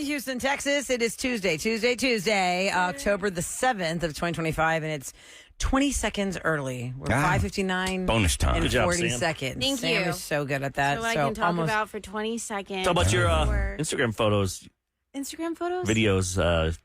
Houston, Texas. It is Tuesday, October the 7th of 2025, and it's 20 seconds early. We're 5:59. Bonus time. And Good job, 40 Sam. seconds. Thank Sam you. is so good at that. So I can talk about for 20 seconds. How about your Or- Instagram photos, Instagram photos? videos,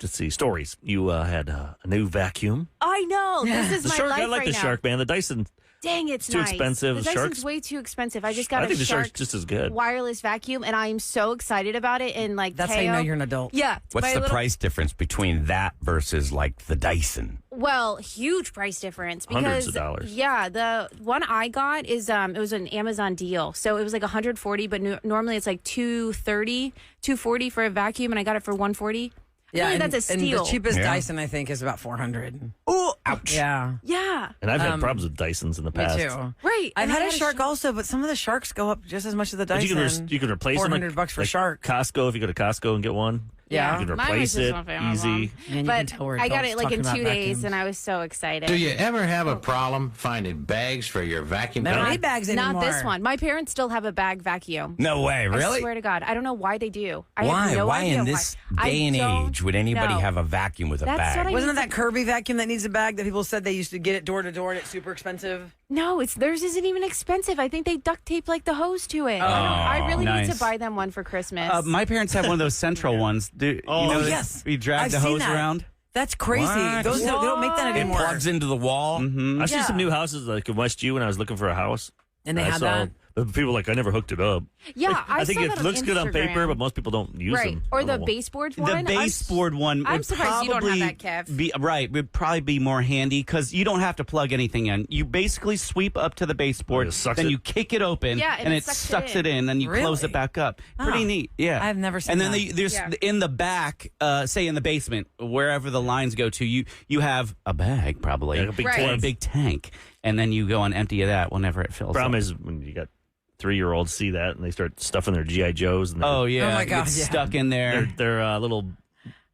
let's see, stories? You had a new vacuum. I know. This is The my shark, life I like right the now. shark, man. The Dyson, Dang, it's too nice. expensive. The Dyson's Sharks- way too expensive. I just got I think a the shark's Shark just as good. wireless vacuum, and I am so excited about it. And like, That's how you know you're an adult. Yeah. What's the price difference between that versus like the Dyson? Well, huge price difference because Hundreds of dollars. Yeah, the one I got is it was an Amazon deal, so it was like $140, but normally it's like $240 for a vacuum, and I got it for $140. Yeah, Really, and, that's a and steal. the cheapest Yeah. Dyson, I think, is about $400. Oh, ouch. Yeah, Yeah, And I've had problems with Dysons in the me past. too. right. I've And had I a shark also, but some of the sharks go up just as much as the But Dyson. you can replace them. $400 for like shark. Costco, if you go to Costco and get one. Yeah. You can Mine was replace just it off Amazon. easy. Man, you can But tell we're I got adults it like in talking 2 about days, vacuums. and I was so excited. Do you ever have a problem finding bags for your vacuum They don't cleaner? need bags anymore. Not this one. My parents still have a bag vacuum. No way, I really? swear to God, I don't know why they do. I Why? have no Why idea in this why. day and I don't age would anybody know. have a vacuum with a That's bag? what I- Wasn't it that Kirby vacuum that needs a bag that people said they used to get it door to door and it's super expensive? No, theirs isn't even expensive. I think they duct tape like the hose to it. I really need to nice. buy them one for Christmas. My parents have one of those central ones. Yes. We drag I've the seen hose that. around. That's crazy. What? Those they don't make that It anymore. plugs into the wall. I've seen Yeah. some new houses like in West U when I was looking for a house. And they I had saw that? the people like, I never hooked it up. yeah, I think saw it that looks good on paper, Instagram. but most people don't use right. them. Or I the don't know. baseboard The one. baseboard one I'm would surprised you don't probably have that, Kev. be right. Would probably be more handy because you don't have to plug anything in. You basically sweep up to the baseboard, It sucks then it. you kick it open, Yeah, and and it it sucks sucks it it in. Then you close Really? it back up. Pretty Oh. neat. Yeah, I've never seen And then that. there's Yeah. in the back, say in the basement, wherever the lines go to, you have a bag probably, Like a big Right. or a tank. big tank, and then you go and empty of that whenever it fills. Problem up. is when you got 3-year-olds see that and they start stuffing their GI Joes and Oh yeah, Oh, my it God, gets yeah. stuck in there. their little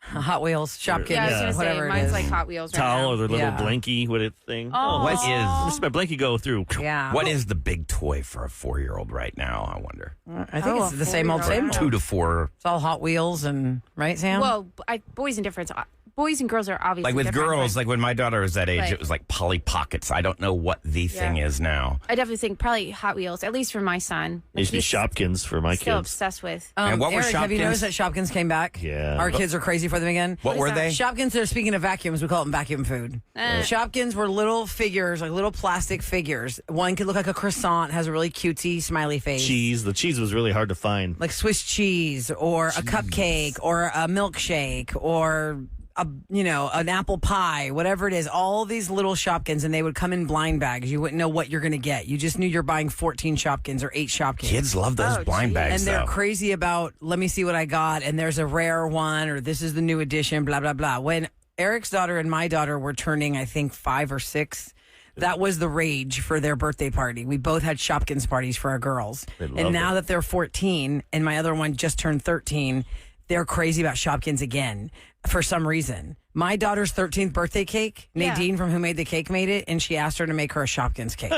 Hot Wheels, Shopkins, Yeah, I was Yeah. gonna say whatever it mine's is. like Hot Wheels right towel now. or their little Yeah. blankie with it thing. Oh, What is This is my blankie go through. Yeah. what is the big toy for a 4-year-old right now? I wonder. I think Oh, it's a the same old, 4-year-old. same old. 2 to 4. It's all Hot Wheels and, right, Sam? Well, boys and difference. Boys and girls are obviously Like with different, girls, but like when my daughter was that age, Right. it was like Polly Pockets. I don't know what the thing Yeah. is now. I definitely think probably Hot Wheels, at least for my son. It used to be He's Shopkins for my Still kids. obsessed with. And what were Eric, have you Shopkins? noticed that Shopkins came back? Yeah. Our kids are crazy for them again. What were they? Shopkins, they're speaking of vacuums, we call them vacuum food. Shopkins were little figures, like little plastic figures. One could look like a croissant, has a really cutesy smiley face. Cheese. The cheese was really hard to find. Like Swiss cheese or a cupcake or a milkshake or an apple pie, whatever it is, all these little Shopkins, and they would come in blind bags. You wouldn't know what you're going to get. You just knew you're buying 14 Shopkins or 8 Shopkins. Kids love those Oh, blind geez. bags, And they're though. crazy about, let me see what I got, and there's a rare one, or this is the new edition, blah, blah, blah. When Eric's daughter and my daughter were turning, I think, 5 or 6, that was the rage for their birthday party. We both had Shopkins parties for our girls. They love And now it. that they're 14, and my other one just turned 13, they're crazy about Shopkins again for some reason. My daughter's 13th birthday cake, Yeah. Nadine from Who Made the Cake made it, and she asked her to make her a Shopkins cake.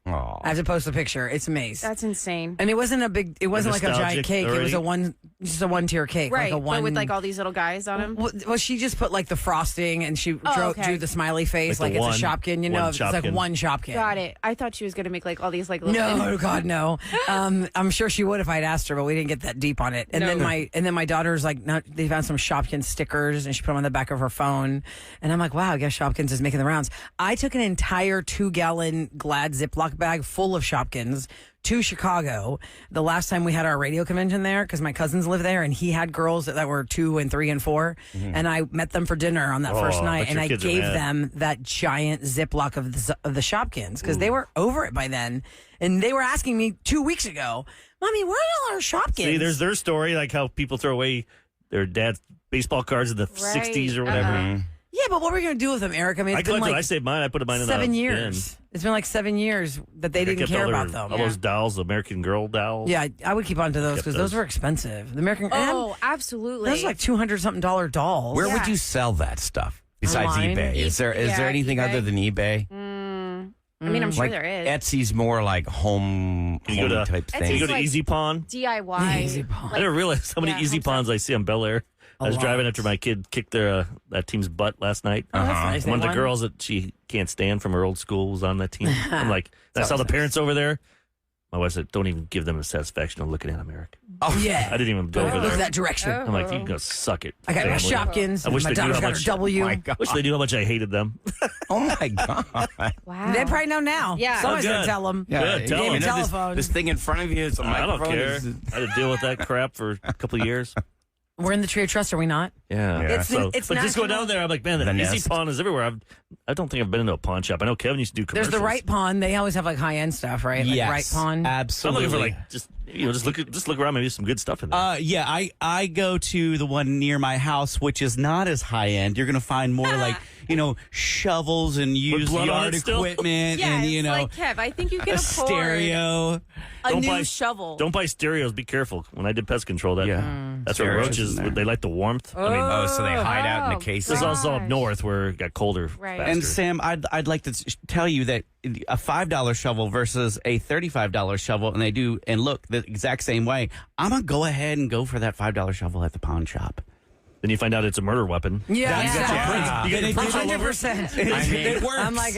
Aw. I have to post a picture. It's amazing. That's insane. And it wasn't like a giant Nostalgic cake. It was already? just a 1-tier cake. Right, Like a one, but with like all these little guys on them. well, she just put like the frosting and she okay. drew the smiley face Like like the it's a one- Shopkin. You one know, it's like Shopkin. one Shopkin. Got it. I thought she was going to make like all these like little. No, God, no. I'm sure she would if I'd asked her, but we didn't get that deep on it. And No. then my daughter's like, they found some Shopkins stickers and she put them on the back of her phone. And I'm like, wow, I guess Shopkins is making the rounds. I took an entire 2-gallon Glad Ziploc bag full of Shopkins to Chicago the last time we had our radio convention there because my cousins live there and he had girls that were 2 and 3 and 4 and I met them for dinner on that first Oh, night but and your I kids are gave mad. them that giant Ziploc of the Shopkins because they were over it by then and they were asking me 2 weeks ago, Mommy, where are all our Shopkins? See, there's their story, like how people throw away their dad's baseball cards in the Right. 60s or whatever. Yeah, but what were we going to do with them, Eric? I mean, I it's been collected. like I saved mine. I put mine in 7 the years. It's been like 7 years that they bin. I didn't kept care all their- about them. All those dolls, the American Girl dolls. Yeah, I would keep on to those Kept because those those. were expensive. The American Oh, absolutely. those are like $200-something dolls. Where would Yeah. you sell that stuff besides Online? eBay? Is there Yeah, anything eBay. other than eBay? I mean, I'm sure Like there is. Etsy's more like home you go to- type Etsy's thing. You go to like- Easy Pawn. DIY. Easy Pawn. I didn't realize how many yeah, Easy home Pawns I see on Bel Air. I was lot. driving after my kid kicked their that team's butt last night. Oh, that's nice. One of They the won? girls that she can't stand from her old school was on that team. I'm like, I saw the parents over there. My wife said, "Don't even give them the satisfaction of looking at them, Eric." Oh, yeah. I didn't even go over Look there. that direction. I'm like, you can go suck it. I got my family." Shopkins. I wish my they knew daughter's how got her much- W. My God. Wish they knew how much I hated them. Oh my God. Wow. They probably know now. Yeah. Somebody's Oh, going to good. tell them. Good, tell Game them. of You know, telephone. this thing in front of you is a I don't microphone. care. Is- I had to deal with that crap for a couple of years. We're in the tree of trust, are we not? Yeah. It's but just national- go down there. I'm like, man, The the Easy Nest. Pawn is everywhere. I don't think I've been into a pawn shop. I know Kevin used to do There's commercials. the right pawn. They always have like high end stuff, right? Like Yes, right pawn. So I'm absolutely. looking for like just look around. Maybe some good stuff in there. Yeah, I go to the one near my house, which is not as high end. You're going to find more like, shovels and used blood on yard it still? equipment Yeah, and, it's like, Kev, I think you can a afford stereo. a Don't new buy- shovel. Don't buy stereos. Be careful. When I did pest control, that's where Stereos roaches in there. they like the warmth. I mean, Oh, so they hide out in the cases. this is also up gosh. north where it got colder. Right. faster. And Sam, I'd like to tell you that a $5 shovel versus a $35 shovel, and they do and look the exact same way. I'm gonna go ahead and go for that $5 shovel at the pawn shop. then you find out it's a murder weapon. Yeah, You got your exactly. prints. You got your prints all over. 100%. I mean, It works. I'm like,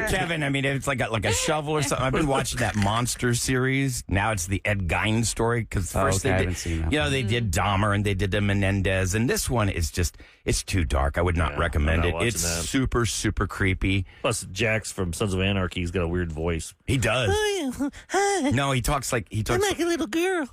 Kevin, I mean, it's like a shovel or something. I've been watching that monster series. Now it's the Ed Gein story because first okay, I they haven't seen that did, one. they did Dahmer and they did the Menendez, and this one is just it's too dark. I would not Yeah, recommend I'm it. not watching It's that. super super creepy. Plus, Jax from Sons of Anarchy, he's got a weird voice. He does. No, he talks like a little girl.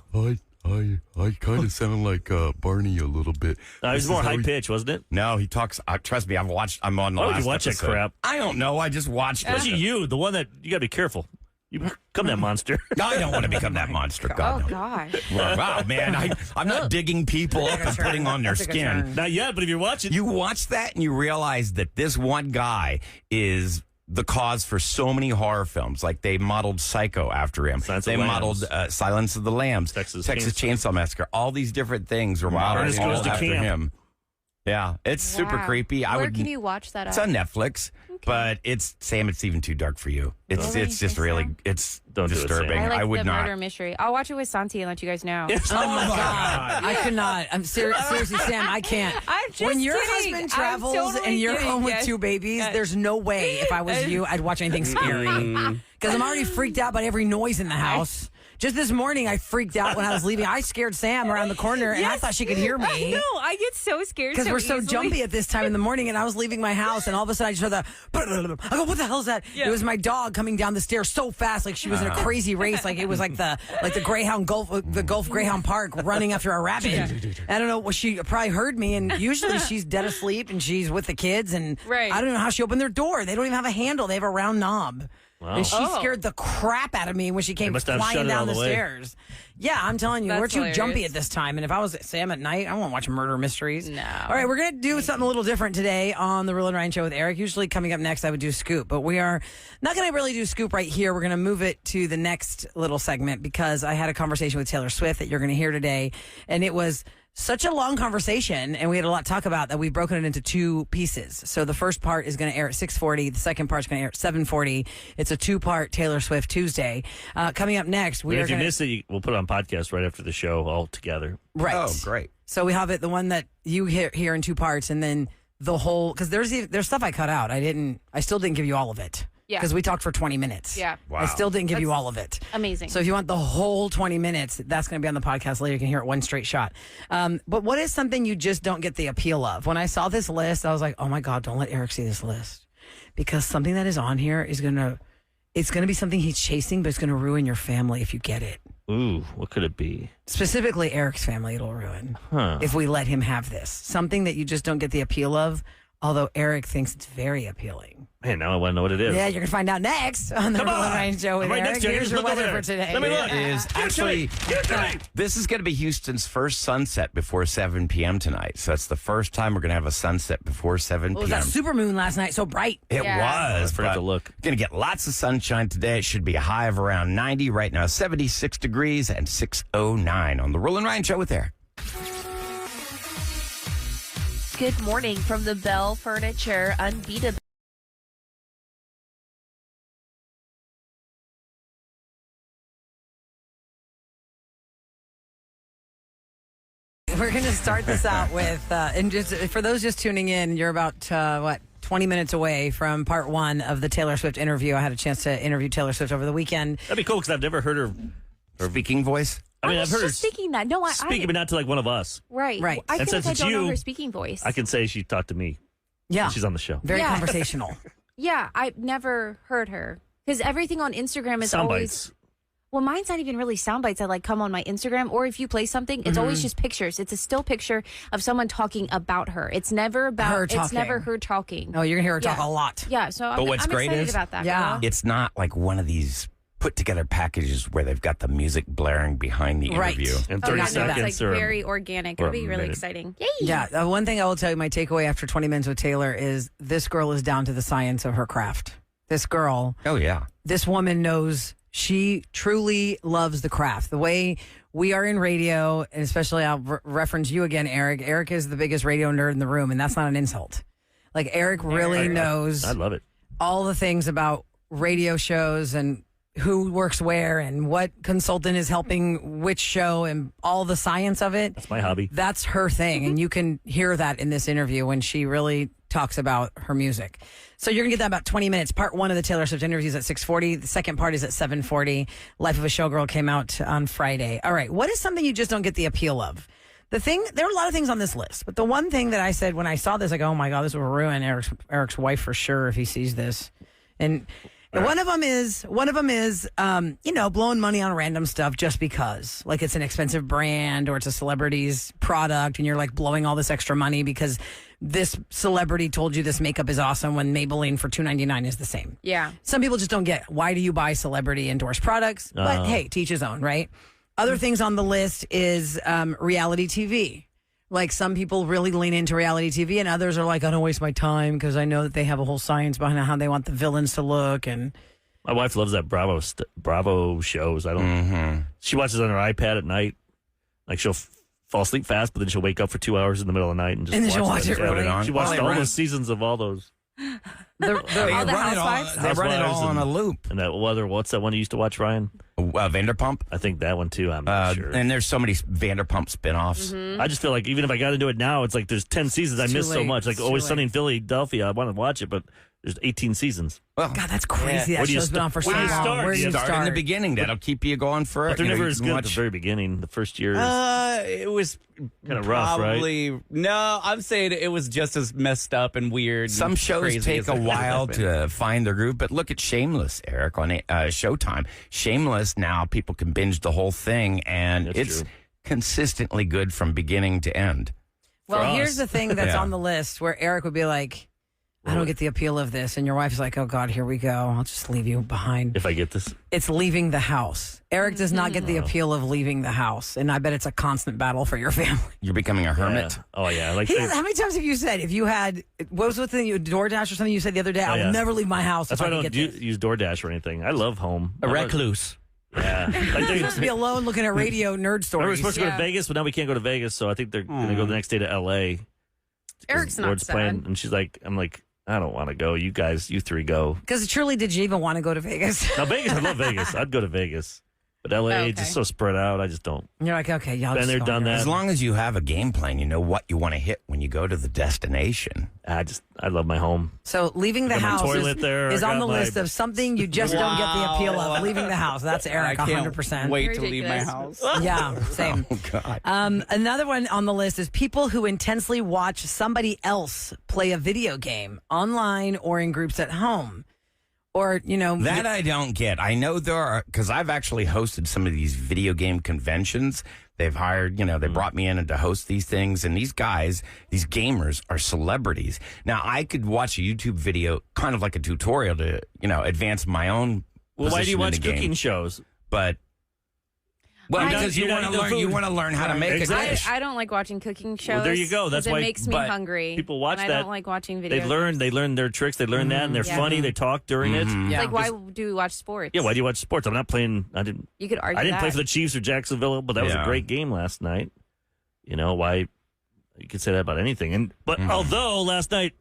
I kind of sound like Barney a little bit. He's This is more how high he- pitch, wasn't it? No, he talks. Trust me, I'm on the Why would last you watch that episode. crap? I don't know. I just watched it. Especially you, the one that you got to be careful. You become that monster. I don't want to become that monster. God, Oh, no. gosh. Wow, man, I'm not digging people up and putting on their That's a good skin. turn. Not yet, but if you're watching, You watch that and you realize that this one guy is the cause for so many horror films. Like they modeled Psycho after him. Silence of They the modeled Silence of the Lambs, Texas Chainsaw Massacre. All these different things were modeled Ernest all Goes to after Camp. him. Yeah, it's super Wow. creepy. Where can you watch that It's at? on Netflix, but it's even too dark for you. It's Really? it's just Think really so? it's Don't do it, Sam. disturbing. I like I would the not. murder mystery. I'll watch it with Santi and let you guys know. oh my God. I could not. I'm seriously, Sam, I can't. I'm just when your kidding. husband I'm travels totally and you're kidding. home with Yes. two babies, Yes. there's no way if I was you, I'd watch anything scary. Because I'm already freaked out by every noise in the house. Just this morning, I freaked out when I was leaving. I scared Sam around the corner, and I Yes. thought she could hear I me. know. I get so scared Because we're so easily. jumpy at this time in the morning, and I was leaving my house, and all of a sudden I just heard the. I go, what the hell is that? Yeah. It was my dog coming down the stairs so fast, like she was in a crazy race, like it was like the Greyhound the Gulf Greyhound Park running after a rabbit. I don't know. Well, she probably heard me, and usually she's dead asleep and she's with the kids, and Right. I don't know how she opened their door. They don't even have a handle; they have a round knob. Wow. And she Oh. scared the crap out of me when she came must have flying shut it down all the the way. stairs. Yeah, I'm telling you, That's we're too hilarious. jumpy at this time. And if I was Sam at night, I won't watch murder mysteries. No. All right, we're going to do something a little different today on the Roula and Ryan Show with Eric. Usually coming up next, I would do Scoop, but we are not going to really do Scoop right here. We're going to move it to the next little segment because I had a conversation with Taylor Swift that you're going to hear today. And it was such a long conversation, and we had a lot to talk about that we've broken it into two pieces. So the first part is going to air at 6:40. The second part is going to air at 7:40. It's a two-part Taylor Swift Tuesday. Coming up next, we And are if you going miss it, we'll put it on podcast right after the show all together. right. Oh, great. So we have it, the one that you hear in two parts, and then the whole, because there's stuff I cut out. I still didn't give you all of it. Yeah. Because we talked for 20 minutes. Yeah. I still didn't give you all of it. Amazing. So if you want the whole 20 minutes, that's going to be on the podcast later. You can hear it one straight shot. But what is something you just don't get the appeal of? When I saw this list, I was like, oh my God, don't let Eric see this list. Because something that is on here it's going to be something he's chasing, but it's going to ruin your family if you get it. Ooh, what could it be? Specifically, Eric's family, it'll ruin Huh. if we let him have this. Something that you just don't get the appeal of, although Eric thinks it's very appealing. Man, now I want to know what it is. Yeah, you're going to find out next on the Come Roula on. and Ryan Show with I'm right Eric. next to you. Here's Just your look over weather there. for today. Let me look. It is actually, this is going to be Houston's first sunset before 7 p.m. tonight. So that's the first time we're going to have a sunset before 7 Well, it was p.m. that super moon last night, so bright. It Yeah. was. I forgot to look. Going to get lots of sunshine today. It should be a high of around 90. Right now, 76 degrees and 6:09 on the Roula and Ryan Show with Eric. Good morning from the Bell Furniture Unbeatable we're going to start this out with, and just for those just tuning in, you're about, 20 minutes away from part one of the Taylor Swift interview. I had a chance to interview Taylor Swift over the weekend. That'd be cool because I've never heard her Speaking voice? I mean, I I've was heard her just thinking that. No, speaking, but not to like one of us. Right. Right. I And feel since like I it's don't know you, her speaking voice. I can say she talked to me. Yeah. She's on the show. Very Yeah. conversational. Yeah, I've never heard her. Because everything on Instagram is Sound always... bites. Well, mine's not even really sound bites that like come on my Instagram, or if you play something, it's always just pictures. It's a still picture of someone talking about her. It's never about Her It's talking. never her talking. Oh, you're going to hear her talk Yeah. a lot. Yeah, so I'm what's great excited is- about that. Yeah. Rolla. It's not like one of these put together packages where they've got the music blaring behind the Right. interview. In Oh, 30 yeah, no, seconds it's like or very organic. or It'll be a really minute. exciting. Yay! Yeah. One thing I will tell you, my takeaway after 20 minutes with Taylor is this girl is down to the science of her craft. This girl, Oh, yeah. this woman knows she truly loves the craft. The way we are in radio, and especially I'll reference you again, Eric. Eric is the biggest radio nerd in the room, and that's not an insult. Like, Eric really knows I love it. all the things about radio shows and who works where and what consultant is helping which show and all the science of it. That's my hobby. That's her thing. And you can hear that in this interview when she really talks about her music. So you're going to get that in about 20 minutes. Part one of the Taylor Swift interview is at 6:40. The second part is at 7:40. Life of a Showgirl came out on Friday. All right. What is something you just don't get the appeal of? The thing, there are a lot of things on this list, but the one thing that I said when I saw this, I go, oh my God, this will ruin Eric's wife for sure if he sees this. And one of them is, blowing money on random stuff just because, like it's an expensive brand or it's a celebrity's product, and you're like blowing all this extra money because this celebrity told you this makeup is awesome when Maybelline for $2.99 is the same. Yeah. Some people just don't get why do you buy celebrity endorsed products? But hey, teach his own, right? Other things on the list is reality TV. Like some people really lean into reality TV, and others are like, I don't waste my time because I know that they have a whole science behind how they want the villains to look. And My wife loves that Bravo shows. I don't. She watches it on her iPad at night. Like she'll fall asleep fast, but then she'll wake up for 2 hours in the middle of the night and just And then she'll watch it, Yeah, really? She watched Well, they all run- those seasons of all those. the All the Housewives? They run it all Housewives on a and- loop. And that other, what's that one you used to watch, Ryan? Vanderpump. I think that one too. I'm not sure. And there's so many Vanderpump spin-offs. I just feel like even if I got into it now, it's like there's 10 seasons. I It's too miss so late. much. Like It's Always too Sunny late. in Philadelphia. I want to watch it, but there's 18 seasons. Well, God, that's crazy. Where That do you show's been on for so where do long. you start? Where do you start in the beginning. That'll keep you going for it. But they're You know, never you as can good at the watch- very beginning. The first year is It was kind of rough, right? probably no. I'm saying it was just as messed up and weird. Some and shows crazy take as a it could while have been. to find their groove, but look at Shameless, Eric, on Showtime. Shameless, now people can binge the whole thing, and That's it's true. consistently good from beginning to end. Well, For here's us. the thing that's Yeah. on the list where Eric would be like, I don't get the appeal of this. And your wife's like, oh, God, here we go. I'll just leave you behind. If I get this, It's leaving the house. Eric does not get the appeal of leaving the house. And I bet it's a constant battle for your family. You're becoming a hermit. yeah. Oh yeah, like How many times have you said, if you had, what was the thing, DoorDash or something you said the other day? I'll yeah. never leave my house that's if why I I can don't get this. use DoorDash or anything. I love home. A recluse. Yeah, like You're they supposed to be alone looking at radio nerd we were stories. supposed to go to Yeah. Vegas, but now we can't go to Vegas. So I think they're going to go the next day to L.A. Eric's not Lord's sad. playing, and she's like, I'm like, I don't want to go. You guys, you three go. Because truly, did you even want to go to Vegas? Now Vegas, I love Vegas. I'd go to Vegas, but L.A. Okay. just so spread out. I just don't. You're like, okay, y'all Been just there, go done here. that. As long as you have a game plan, you know what you want to hit when you go to the destination. I love my home. So leaving the Got my house toilet there, is on got the my- list of something you just don't get the appeal of. Leaving the house. That's Eric, I can't 100%. wait to leave my Ridiculous. house. Yeah, same. Oh, God. Another one on the list is people who intensely watch somebody else play a video game online or in groups at home. Or, That I don't get. I know there are, because I've actually hosted some of these video game conventions. They've hired, they brought me in to host these things. And these guys, these gamers are celebrities. Now, I could watch a YouTube video, kind of like a tutorial to, advance my own Well, why do you position in watch the game. cooking shows? But, well, You're not- because you you're want not to eating learn, the you food. want to learn how to make Exactly. a dish. I don't like watching cooking shows. Well, there you go. That's 'cause why- it makes me but hungry. people watch and that. I don't like watching videos. They learn their tricks. They learn that, and they're Yeah. funny. They talk during it. Yeah. Like, why do we watch sports? Yeah, why do you watch sports? I'm not playing. You could argue I didn't that. play for the Chiefs or Jacksonville, but that was a Yeah. great game last night. Why? You could say that about anything. But although last night,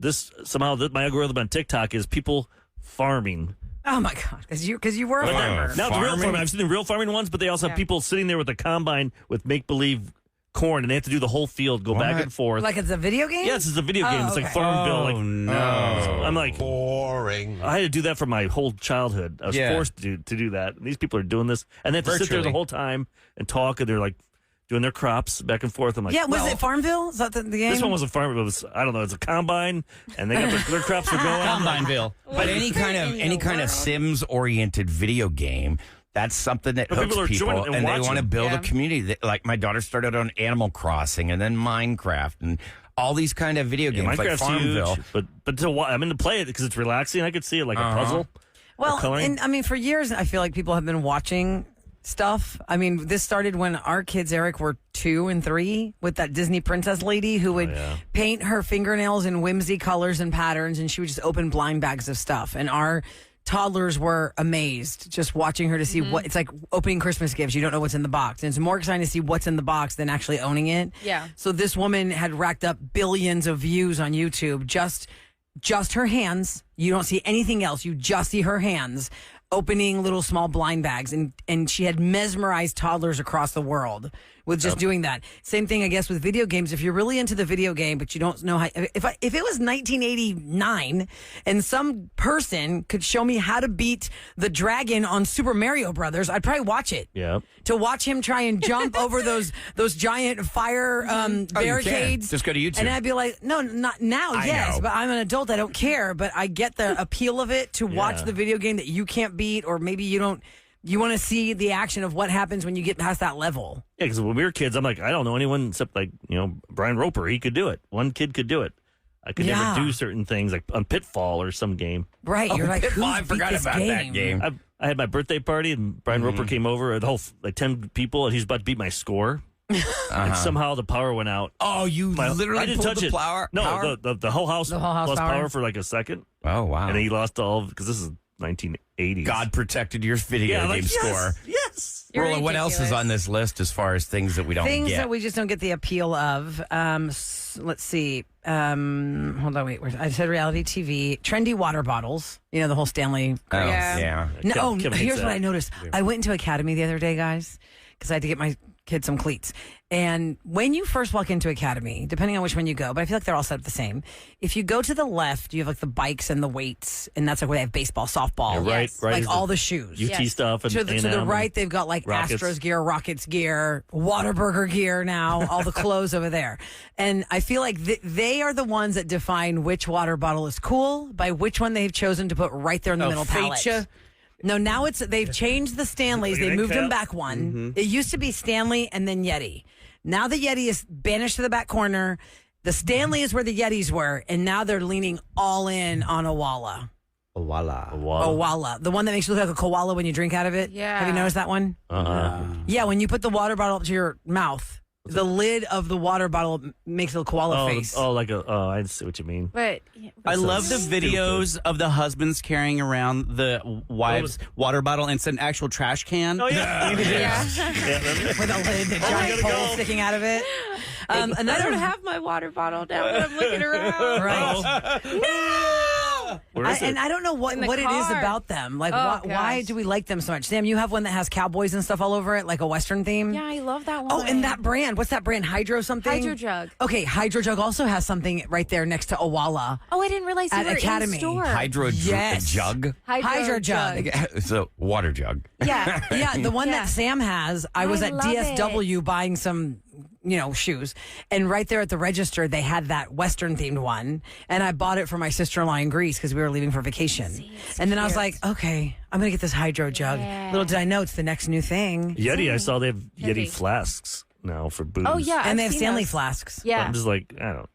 my algorithm on TikTok is people farming. Oh, my God. Because you were a farmer. Now it's real Farming? farming. I've seen the real farming ones, but they also have Yeah. people sitting there with a combine with make believe corn, and they have to do the whole field, go back and forth. Like it's a video game? Yes, it's a video game. It's like okay. Farmville. Like, no. I'm like, Boring. I had to do that for my whole childhood. I was forced to do that. And these people are doing this, and they have to sit there the whole time and talk, and they're like doing their crops back and forth. I'm like, Yeah, was it Farmville? Is that the game? This one wasn't Farmville. It was, I don't know. It's a combine, and they got their crops are going. Combineville. But any kind of Sims oriented video game, that's something that But hooks people are people, joining and and they watching. want to build Yeah. a community. Like my daughter started on Animal Crossing and then Minecraft and all these kind of video games like Minecraft's Farmville. huge, but I'm into play it because it's relaxing. I could see it like a puzzle. Well, coloring. and I mean, for years, I feel like people have been watching stuff. I mean, this started when our kids, Eric, were 2 and 3 with that Disney princess lady who would paint her fingernails in whimsy colors and patterns, and she would just open blind bags of stuff. And our toddlers were amazed just watching her to see what it's like opening Christmas gifts. You don't know what's in the box. And it's more exciting to see what's in the box than actually owning it. Yeah. So this woman had racked up billions of views on YouTube, just her hands. You don't see anything else. You just see her hands opening little small blind bags, and she had mesmerized toddlers across the world with just doing that. Same thing, I guess, with video games. If you're really into the video game, but you don't know how, if it was 1989 and some person could show me how to beat the dragon on Super Mario Brothers, I'd probably watch it. Yeah. To watch him try and jump over those giant fire barricades. Just go to YouTube. And I'd be like, no, not now, I yes, know. but I'm an adult. I don't care. But I get the appeal of it to watch the video game that you can't beat, or maybe you don't. You want to see the action of what happens when you get past that level. Yeah, because when we were kids, I'm like, I don't know anyone except like, Brian Roper. He could do it. One kid could do it. I could never do certain things like on Pitfall or some game. Right. You're like, Pitfall, who's I beat forgot this about that game. I had my birthday party and Brian Roper came over, the whole like 10 people, and he's about to beat my score. And somehow the power went out. Oh, you literally I didn't pulled touch the it. power? No, power? the whole house, lost power for like a second. Oh, wow. And then he lost all because this is 1980s. God protected your video game score. Yes. You're Rolla, what else is ridiculous. on this list as far as things that we don't Things get? that we just don't get the appeal of. Let's see. Hold on, wait. I said reality TV. Trendy water bottles. You know, the whole Stanley. Oh, Yeah. yeah. No, Kevin hates here's that. what I noticed. I went into Academy the other day, guys, because I had to get my kids some cleats. And when you first walk into Academy, depending on which one you go, but I feel like they're all set up the same. If you go to the left, you have like the bikes and the weights, and that's like where they have baseball, softball, Yeah, right, Yes. right. like is all the shoes. UT Yes. stuff and To the A&M. right, they've got like Rockets. Astros gear, Rockets gear, Whataburger gear now, all the clothes over there. And I feel like they are the ones that define which water bottle is cool by which one they've chosen to put right there in the middle pallet. Feature. No, now they've changed the Stanleys. They Look at moved that them cap. back one. It used to be Stanley and then Yeti. Now the Yeti is banished to the back corner. The Stanley is where the Yetis were, and now they're leaning all in on Owala. Voila. Wow. Owala, the one that makes you look like a koala when you drink out of it. Yeah. Have you noticed that one? Yeah, when you put the water bottle up to your mouth, the lid of the water bottle makes a koala face. I see what you mean. But I so love the stupid. videos of the husbands carrying around the wife's water bottle, and it's an actual trash can. Oh yeah. yeah. With a lid, the giant pole sticking out of it. I Another don't have my water bottle now, but I'm looking around. right. Where is it? And I don't know what In the it is car. about them. Like, Oh, why gosh. do we like them so much? Sam, you have one that has cowboys and stuff all over it, like a Western theme. Yeah, I love that one. Oh, and that brand. What's that brand? Hydro something? Hydro Jug. Okay, Hydro Jug also has something right there next to Owala. Oh, I didn't realize you At were Academy. in store. Hydro Yes. jug? Hydro Jug. It's a water jug. Yeah. Yeah, the one Yeah. that Sam has. I was I at love DSW buying some, shoes. And right there at the register, they had that Western themed one. And I bought it for my sister-in-law in Greece because we were leaving for vacation. And then I was like, okay, I'm going to get this Hydro Jug. Yeah. Little did I know it's the next new thing. Yeti, I saw they have Heavy. Yeti flasks now for booze. Oh, yeah. And I've they have seen Stanley those. flasks. Yeah. I'm just like, I don't.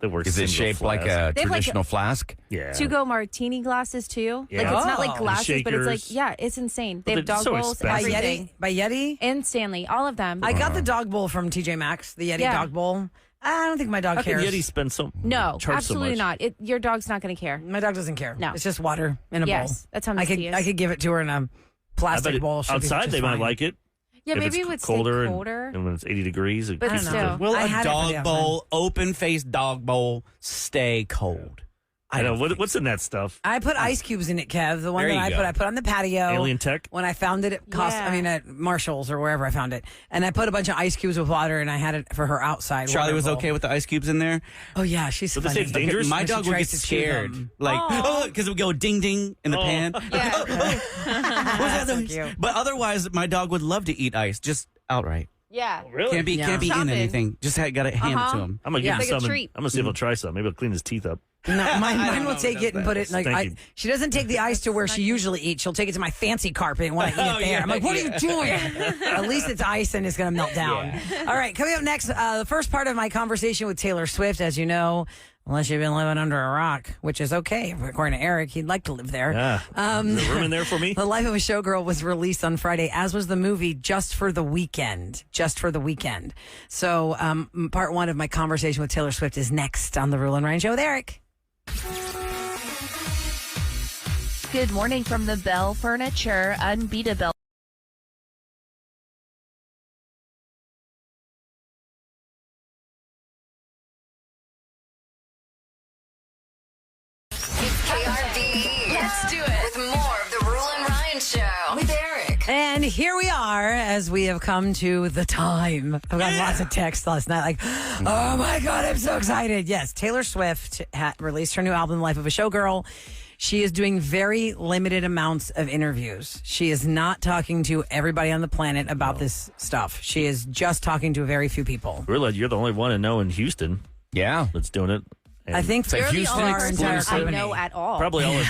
They work. Is it single shaped like flask. a They have like traditional flask? Yeah. To-go martini glasses, too. Yeah. Like, it's not Oh. like glasses, but it's like, Shakers. yeah, it's insane. They But have they're dog so bowls, By expensive. everything. Yeti? By Yeti? And Stanley, all of them. I got the dog bowl from TJ Maxx, the Yeti Yeah. dog bowl. I don't think my dog How can cares. Yeti spend so? No, charge absolutely so much? not. Your dog's not going to care. My dog doesn't care. No. It's just water in a bowl. Yes, that's how I could Misty is. I could give it to her in a I bet plastic it- bowl. She'll be outside just they might fine. like it. Yeah, If maybe it's it would colder stay and- colder. And when it's 80 degrees, it But keeps I don't it know. cold. Will I a had it for the dog bowl, open-faced dog bowl, stay cold? I know. What's in that stuff? I put ice cubes in it, Kev. The one There that you go. I put on the patio. Alien tech? When I found it at at Marshall's or wherever I found it. And I put a bunch of ice cubes with water and I had it for her outside. Charlie was Wonderful. okay with the ice cubes in there. Oh, yeah. She's So they funny. say it's dangerous? My She dog would tries get to chew scared. them. Like, because it would go ding ding in the pan. What was that So noise? cute. But otherwise, my dog would love to eat ice, just outright. Yeah. Really? Can't be Yeah. eating Chomping. anything. Just got to hand it to him. I'm gonna give Yeah. him Like a some. treat. I'm gonna see if he'll try some. Maybe he'll clean his teeth up. No, mine know will if take it it and does put it like Thank you. she doesn't take the ice to where she usually eats. She'll take it to my fancy carpet and want to eat it there. I'm like, what are you doing? At least it's ice and it's going to melt down. All right, coming up next, the first part of my conversation with Taylor Swift, as you know, unless you've been living under a rock, which is okay. According to Eric, he'd like to live there. Yeah. Is there room in there for me? The Life of a Showgirl was released on Friday, as was the movie Just for the Weekend. Just for the Weekend. So part one of my conversation with Taylor Swift is next on the Roula and Ryan Show with Eric. Good morning from the Bell Furniture Unbeatable. It's KRD. Let's do it with more of the Roula and Ryan Show with Eric. And here we are as we have come to the time. I've got lots of texts last night like, oh my God, I'm so excited. Yes, Taylor Swift released her new album, Life of a Showgirl. She is doing very limited amounts of interviews. She is not talking to everybody on the planet about this stuff. She is just talking to a very few people. Really, you're the only one I know in Houston Yeah. that's doing it. And I think a You're the Houston only our person entire I company. know at all. probably all in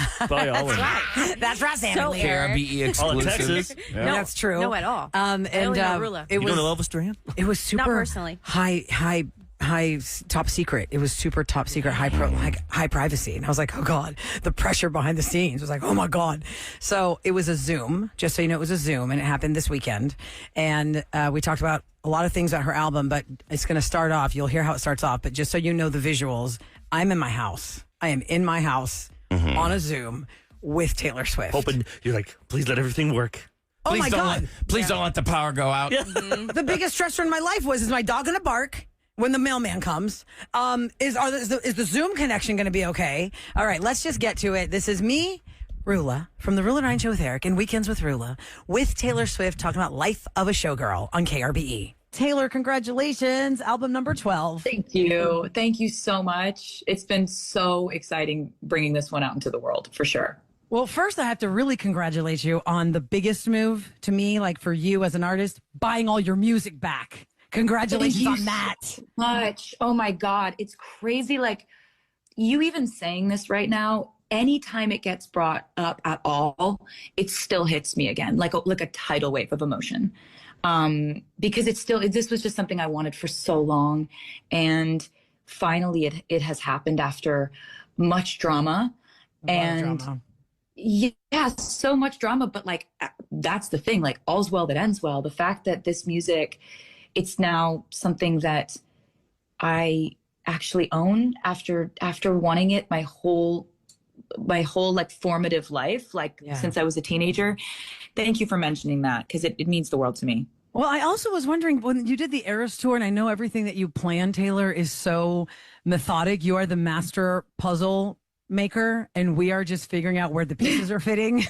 That's right, Sam. So Eric. KRBE all in exclusive. Texas. No, that's true. No, at all. And I only know Roula. it You was don't know Elvis Duran? it was super personally. high top secret. It was super top secret, high privacy. And I was like, oh God, the pressure behind the scenes was like, oh my God. So it was a Zoom, just so you know, it was a Zoom, and it happened this weekend. And we talked about a lot of things about her album, but it's going to start off. You'll hear how it starts off, but just so you know the visuals, I'm in my house. I am in my house on a Zoom with Taylor Swift. Hoping you're like, please let everything work. Oh Please my don't God. please don't let the power go out. The biggest stressor in my life is my dog going to bark when the mailman comes? Is the Zoom connection going to be okay? All right, let's just get to it. This is me, Roula, from the Roula and Ryan Show with Eric and Weekends with Roula, with Taylor Swift talking about Life of a Showgirl on KRBE. Taylor, congratulations. Album number 12. Thank you. Thank you so much. It's been so exciting bringing this one out into the world, for sure. Well, first, I have to really congratulate you on the biggest move to me, like for you as an artist, buying all your music back. Congratulations Thank you on that. so much. Oh my God. It's crazy. Like, you even saying this right now, anytime it gets brought up at all, it still hits me again, like a tidal wave of emotion. Because this was just something I wanted for so long. And finally it has happened after much drama. Drama. Yeah, so much drama, but like, that's the thing, like, all's well that ends well. The fact that this music, it's now something that I actually own after wanting it my whole like formative life, like since I was a teenager. Thank you for mentioning that, because it means the world to me. Well, I also was wondering when you did the Eras tour, and I know everything that you plan, Taylor, is so methodic. You are the master puzzle maker, and we are just figuring out where the pieces are fitting.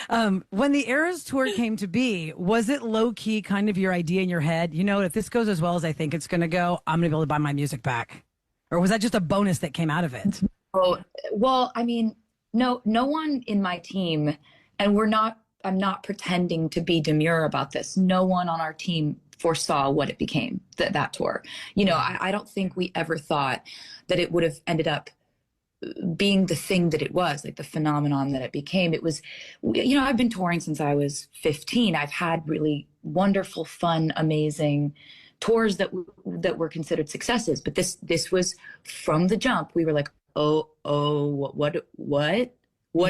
When the Eras tour came to be, was it low key kind of your idea in your head? You know, if this goes as well as I think it's going to go, I'm going to be able to buy my music back. Or was that just a bonus that came out of it? Oh, well, I mean, no one in my team, and I'm not pretending to be demure about this. No one on our team foresaw what it became, that tour. You know, I don't think we ever thought that it would have ended up being the thing that it was, like the phenomenon that it became. It was, you know, I've been touring since I was 15. I've had really wonderful, fun, amazing tours that were considered successes. But this was from the jump. We were like, what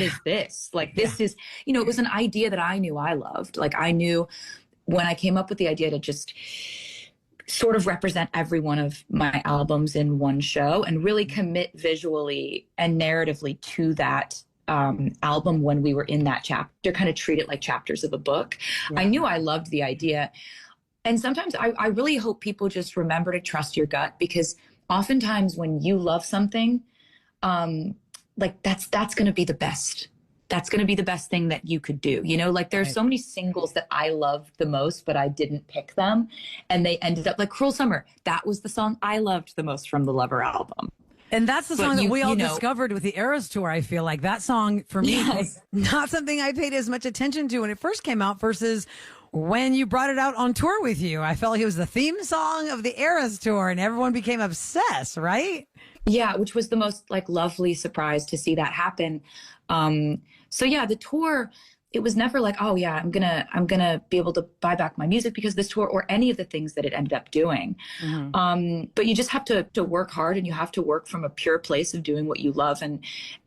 is this? Like, this is, you know, it was an idea that I knew I loved. Like, I knew when I came up with the idea to just sort of represent every one of my albums in one show and really commit visually and narratively to that album when we were in that chapter, kind of treat it like chapters of a book. Yeah. I knew I loved the idea. And sometimes I really hope people just remember to trust your gut, because oftentimes when you love something, like that's going to be the best. That's going to be the best thing that you could do. You know, like there's so many singles that I loved the most, but I didn't pick them. And they ended up like Cruel Summer. That was the song I loved the most from the Lover album. And that's the song that we all know, discovered with the Eras tour. I feel like that song for me is not something I paid as much attention to when it first came out versus when you brought it out on tour with you. I felt like it was the theme song of the Eras tour and everyone became obsessed, right? Yeah, which was the most like lovely surprise to see that happen. So yeah, the tour, it was never like, oh yeah, I'm gonna be able to buy back my music because of this tour or any of the things that it ended up doing. But you just have to work hard and you have to work from a pure place of doing what you love.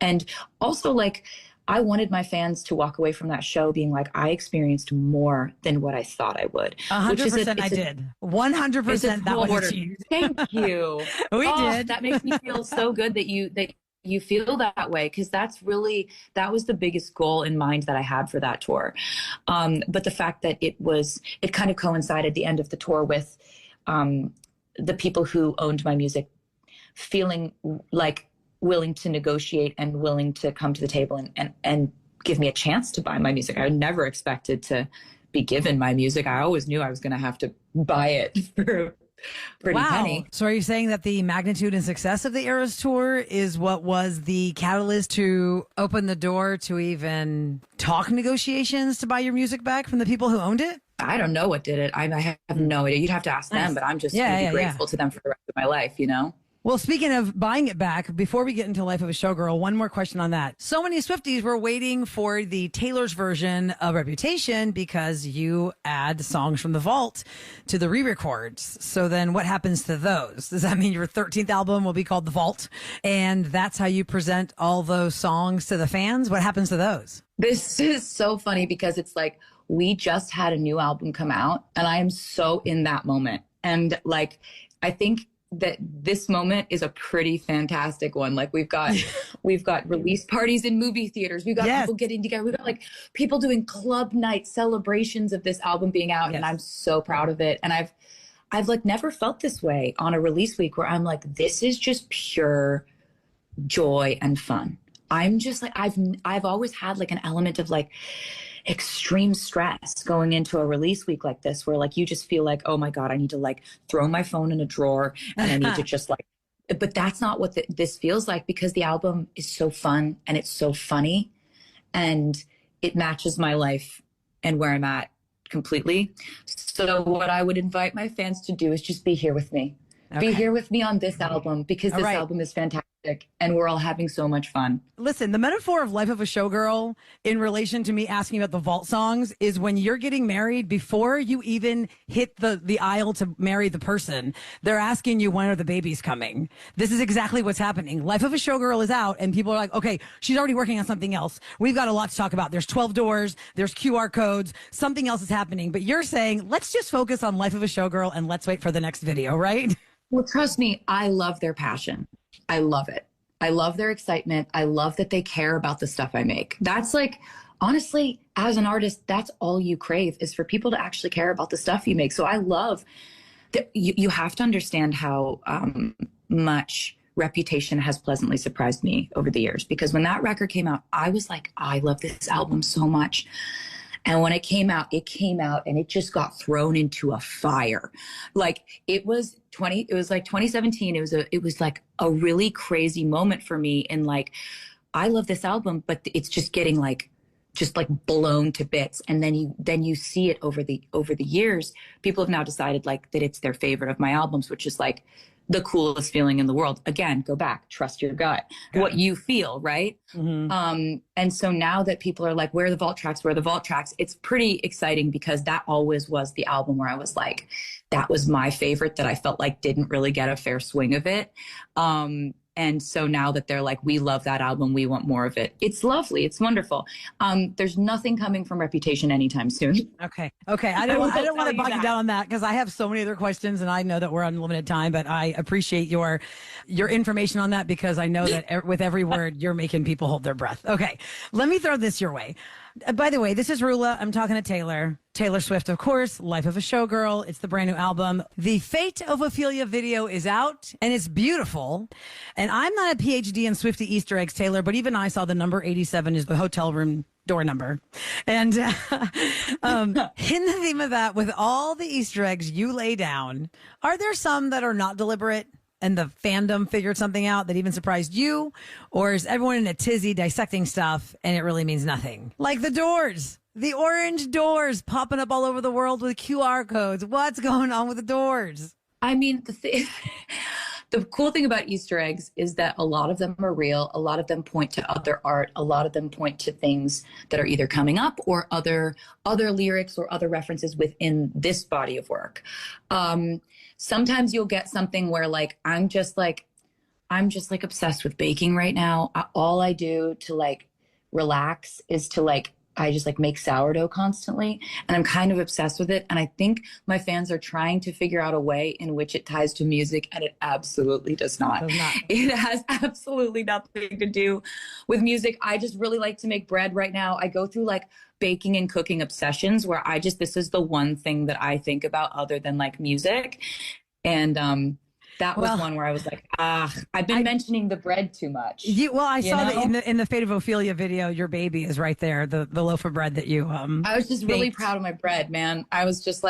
And also like, I wanted my fans to walk away from that show being like, I experienced more than what I thought I would. 100% I did. 100% that was achieved. Thank you. We did. That makes me feel so good that you feel that way, because that was the biggest goal in mind that I had for that tour. But the fact that it kind of coincided the end of the tour with the people who owned my music feeling like willing to negotiate and willing to come to the table and give me a chance to buy my music. I never expected to be given my music. I always knew I was going to have to buy it for pretty penny. So are you saying that the magnitude and success of the Eras tour is what was the catalyst to open the door to even talk negotiations to buy your music back from the people who owned it? I don't know what did it. I have no idea. You'd have to ask them, but I'm just going to be grateful to them for the rest of my life, you know? Well, speaking of buying it back, before we get into Life of a Showgirl, one more question on that. So many Swifties were waiting for the Taylor's version of Reputation because you add songs from the vault to the re-records. So then what happens to those? Does that mean your 13th album will be called The Vault? And that's how you present all those songs to the fans? What happens to those? This is so funny because it's like, we just had a new album come out and I am so in that moment. And like, I think that this moment is a pretty fantastic one. Like we've got release parties in movie theaters. We've got people getting together. We've got like people doing club night celebrations of this album being out. And I'm so proud of it. And I've like never felt this way on a release week where I'm like, this is just pure joy and fun. I'm just like, I've always had like an element of like extreme stress going into a release week like this, where like you just feel like, oh my God, I need to like throw my phone in a drawer and I need to just like, but that's not what this feels like, because the album is so fun and it's so funny and it matches my life and where I'm at completely. So what I would invite my fans to do is just be here with me. Okay. Be here with me on this album, because this album is fantastic and we're all having so much fun. Listen, the metaphor of Life of a Showgirl in relation to me asking about the vault songs is when you're getting married, before you even hit the aisle to marry the person, they're asking you, when are the babies coming? This is exactly what's happening. Life of a Showgirl is out and people are like, okay, she's already working on something else. We've got a lot to talk about. There's 12 doors, there's QR codes, something else is happening. But you're saying, let's just focus on Life of a Showgirl and let's wait for the next video, right? Well, trust me, I love their passion. I love it. I love their excitement. I love that they care about the stuff I make. That's like, honestly, as an artist, that's all you crave, is for people to actually care about the stuff you make. So I love that. You have to understand how much Reputation has pleasantly surprised me over the years, because when that record came out, I was like, I love this album so much. And when it came out and it just got thrown into a fire. Like it was like 2017. It was like a really crazy moment for me. And like, I love this album, but it's just getting like blown to bits. And then you see it over the years, people have now decided like that it's their favorite of my albums, which is like the coolest feeling in the world. Again, go back, trust your gut, what you feel, right? Mm-hmm. And so now that people are like, where are the vault tracks? It's pretty exciting, because that always was the album where I was like, that was my favorite, that I felt like didn't really get a fair swing of it. And so now that they're like, we love that album, we want more of it. It's lovely. It's wonderful. There's nothing coming from Reputation anytime soon. Okay. I don't want to bog you down on that, because I have so many other questions and I know that we're on limited time, but I appreciate your information on that, because I know that with every word you're making people hold their breath. Okay. Let me throw this your way. By the way, this is Roula. I'm talking to Taylor. Taylor Swift, of course, Life of a Showgirl. It's the brand new album. The Fate of Ophelia video is out, and it's beautiful. And I'm not a PhD in Swiftie Easter eggs, Taylor, but even I saw the number 87 is the hotel room door number. And in the theme of that, with all the Easter eggs you lay down, are there some that are not deliberate and the fandom figured something out that even surprised you? Or is everyone in a tizzy dissecting stuff and it really means nothing? Like the doors. The orange doors popping up all over the world with QR codes. What's going on with the doors? I mean, the cool thing about Easter eggs is that a lot of them are real. A lot of them point to other art. A lot of them point to things that are either coming up or other lyrics or other references within this body of work. Sometimes you'll get something where I'm just obsessed with baking right now. All I do to relax is to I just make sourdough constantly, and I'm kind of obsessed with it. And I think my fans are trying to figure out a way in which it ties to music, and it absolutely does not. It has absolutely nothing to do with music. I just really like to make bread right now. I go through baking and cooking obsessions where this is the one thing that I think about other than music. And, that was one where I was I've been mentioning the bread too much. I saw that in the Fate of Ophelia video, your baby is right there, the loaf of bread that you I was just really proud of my bread, man. I was just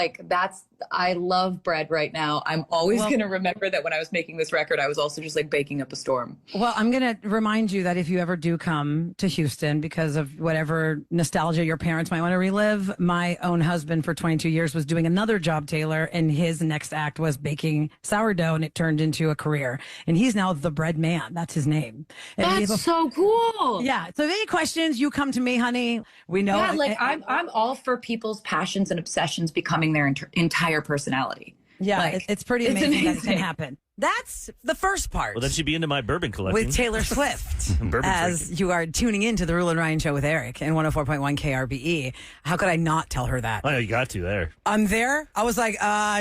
I love bread right now. I'm always going to remember that when I was making this record, I was also just baking up a storm. Well, I'm going to remind you that if you ever do come to Houston because of whatever nostalgia your parents might want to relive, my own husband for 22 years was doing another job, Taylor, and his next act was baking sourdough, and it turned into a career. And he's now the bread man. That's his name. And That's so cool. Yeah. So if any questions, you come to me, honey. We know. Yeah, I'm all for people's passions and obsessions becoming their entire personality. Yeah, it's pretty amazing that it can happen. That's the first part. Well, then she'd be into my bourbon collection. With Taylor Swift. As drinking. You are tuning in to the Roula and Ryan Show with Eric and 104.1 KRBE. How could I not tell her that? I know you got to there. I'm there. I was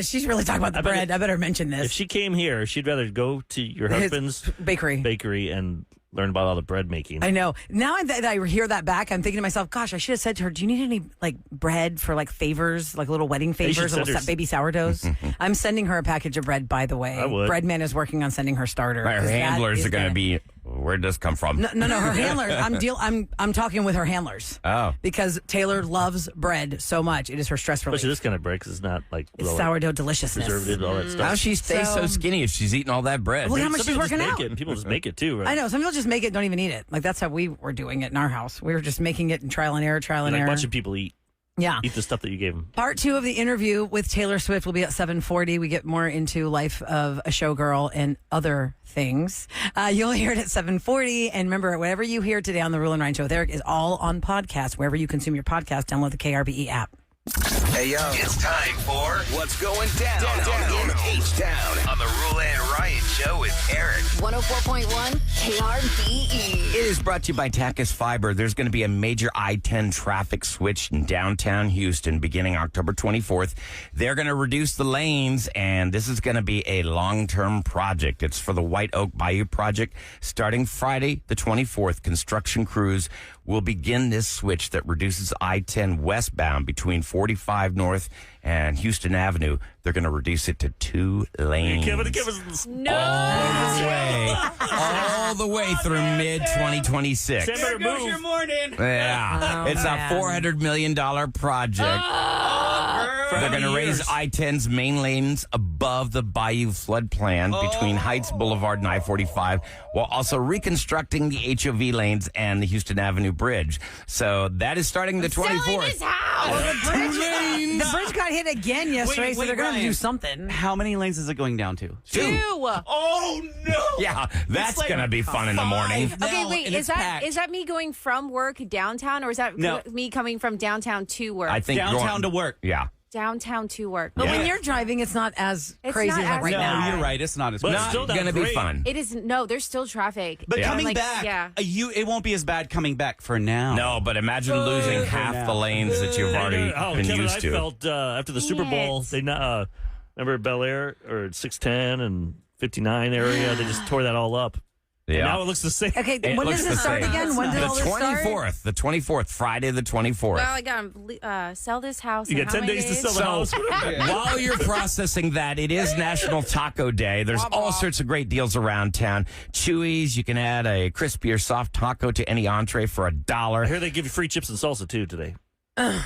she's really talking about the bread. I better mention this. If she came here, she'd rather go to your husband's bakery and learn about all the bread making. I know. Now that I hear that back, I'm thinking to myself, gosh, I should have said to her, do you need any bread for favors, little wedding favors, little baby sourdoughs? I'm sending her a package of bread, by the way. I would. Breadman is working on sending her starter. Her handlers are going to be, where'd this come from? No, her handlers. I'm talking with her handlers. Oh. Because Taylor loves bread so much. It is her stress relief. Especially this kind of bread, because it's not it's sourdough deliciousness. Preservative, all that stuff. How she stays so skinny if she's eating all that bread? Look how much she's working out. And people just make it too, right? I know. Some people just make it, don't even eat it. That's how we were doing it in our house. We were just making it in trial and error. A bunch of people eat the stuff that you gave them. Part 2 of the interview with Taylor Swift will be at 7:40. We get more into Life of a Showgirl and other things. You'll hear it at 7:40. And remember, whatever you hear today on the Roula and Ryan Show with Eric is all on podcast. Wherever you consume your podcast, download the KRBE app. Hey, yo. It's time for What's Going Down in H-Town on the Roula and Ryan Show with Eric. 104.1 KRBE. It is brought to you by Tachys Fiber. There's going to be a major I-10 traffic switch in downtown Houston beginning October 24th. They're going to reduce the lanes, and this is going to be a long-term project. It's for the White Oak Bayou project. Starting Friday, the 24th, construction crews will begin this switch that reduces I-10 westbound between 45 North and Houston Avenue. They're going to reduce it to 2 lanes. No! All the way through mid-2026. There goes your morning. Yeah. It's a $400 million project. They're going to raise I-10's main lanes above the Bayou flood plan between Heights Boulevard and I-45, while also reconstructing the HOV lanes and the Houston Avenue Bridge. So that is starting the 24th. Selling his house. The bridge got hit again yesterday, so they're going to do something. How many lanes is it going down to? 2. Oh, no. Yeah, that's going to be fun in the morning. Okay, wait, is that me going from work downtown, or is that me coming from downtown to work? I think downtown to work. Yeah. Downtown to work. But when you're driving, it's not as crazy as right now. No, you're right. It's not as But bad. it's still Going to be fun. It is. No, there's still traffic. But coming back, it won't be as bad coming back for now. No, but imagine losing half the lanes that you've already been Kevin, used to. I felt after the Super Bowl, they remember Bel Air or 610 and 59 area, they just tore that all up. And Yeah. now it looks the same. Okay, It when looks does the this start same. again? When did The all this start? 24th, Friday the 24th. Well, I got to sell this house. You in got how 10 many days to sell the house. While you're processing that, it is National Taco Day. There's all sorts of great deals around town. Chewy's, you can add a crispy or soft taco to any entree for I $1. hear they give you free chips and salsa too today. Taco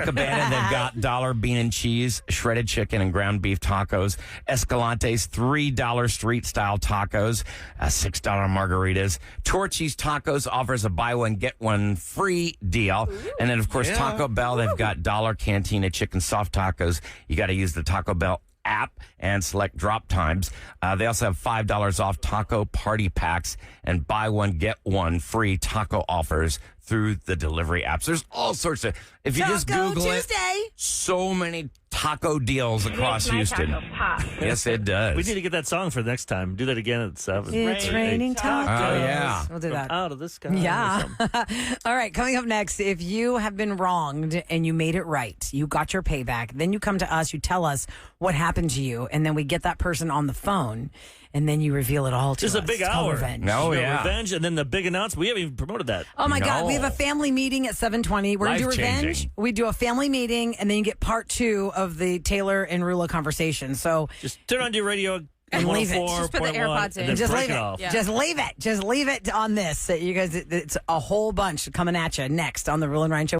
Cabana, they've got $1 bean and cheese, shredded chicken, and ground beef tacos. Escalante's $3 street style tacos, $6 margaritas. Torchy's Tacos offers a buy one get one free deal, and then of course Taco Bell, they've got $1 Cantina chicken soft tacos. You got to use the Taco Bell app and select drop times. They also have $5 off taco party packs and buy one get one free taco offers through the delivery apps. There's all sorts of, if you just Taco Google Tuesday. it, so many taco deals across Houston. Yes, it does. We need to get that song for next time. Do that again at 7. It's raining tacos. Oh, yeah. We'll do From that. out of the sky. Yeah. or something. All right, coming up next, if you have been wronged and you made it right, you got your payback, then you come to us, you tell us what happened to you, and then we get that person on the phone, and then you reveal it all to This us. is a big It's called hour. Revenge. No, You know, yeah. Revenge, and then the big announcement. We haven't even promoted that. Oh my God, No. we have a family meeting at 7:20. We're going to do Life-changing. Revenge. We do a family meeting, and then you get part 2 of the Taylor and Roula conversation. So Just turn on your radio And leave it. 104.1 Just put the AirPods in. and then just break leave it it. off. Yeah. Just leave it. Just leave it on this. You guys, it's a whole bunch coming at you next on the Roula and Ryan Show.